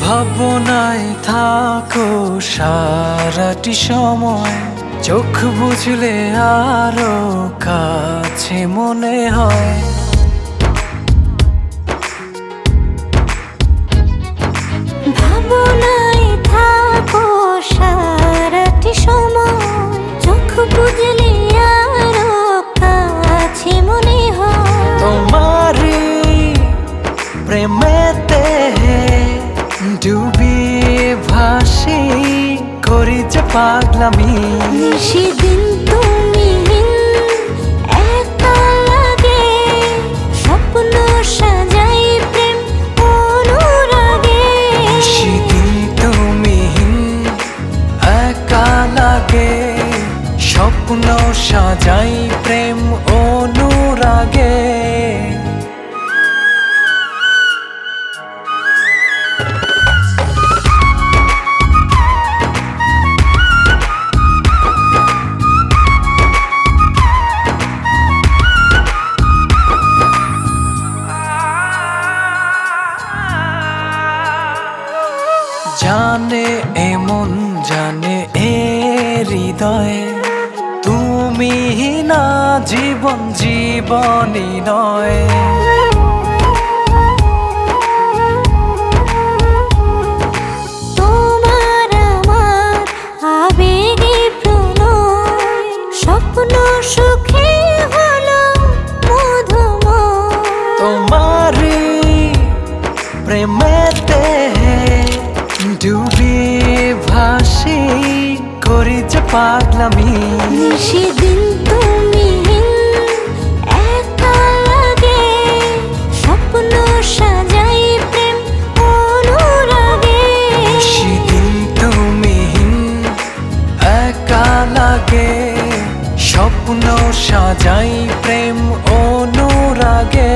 ভাবনায় থাকো সারাটি সময়, চোখ বুঝলে আরো কাছে মনে হয়। ভাবনায় থাকো সারাটি সময়, চোখ বুঝলে আরো কাছে মনে হয়। তোমারি প্রেমেতে ডুবিয়ে ভাসি, করি যে পাগলামি। সেদিন তুমি একা লাগে, স্বপ্ন সাজাই প্রেম অনুরাগে। সেদিন তুমি একা লাগে, স্বপ্ন সাজাই প্রেম অনুরাগে। জানে এমন জানে এ হৃদয়ে, তুমি না জীবন জীবনই নয়। তোমার আমার আবেগে প্রণয়, স্বপ্ন সুখে হলো মধুময়। তোমারি প্রেমেতে ডুবিয়ে ভাসি, করি যে পাগলামি। সেদিন তুমি একা লাগে, স্বপ্ন সাজাই প্রেম অনুরাগে। সেদিন তুমি একা লাগে, স্বপ্ন সাজাই প্রেম অনুরাগে।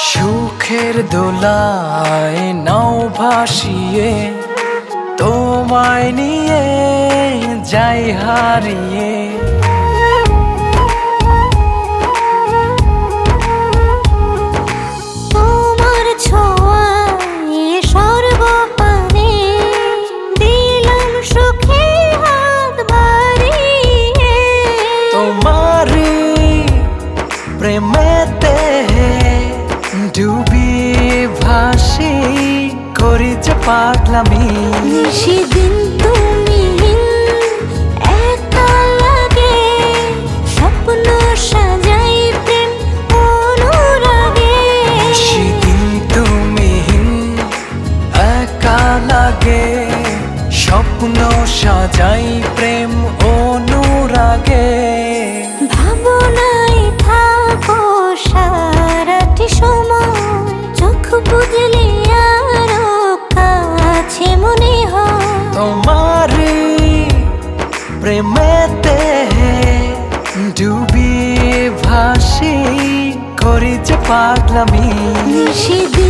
সুখের দোলায় নাও ভাসিয়ে, তোমায় নিয়ে যাই হারিয়ে। তোমার ছোঁয়ায় স্বর্গ পানে, দিলাম সুখে হাত বাড়িয়ে। তোমারি প্রেমেতে ডুবিয়ে ভাসি, করি যে পাগলামি। সেদিন তুমি একা লাগে, স্বপ্ন সাজাই প্রেম অনুরাগে। সেদিন তুমি একা লাগে, স্বপ্ন সাজাই প্রেম অনুরাগে। ভাবনায় থাকো সারাটি সময়, চোখ বুঝলে আরো কাছে মনে হয়। তোমারি প্রেমেতে ডুবিয়ে ভাসি, করি যে পাগলামি। সেদিন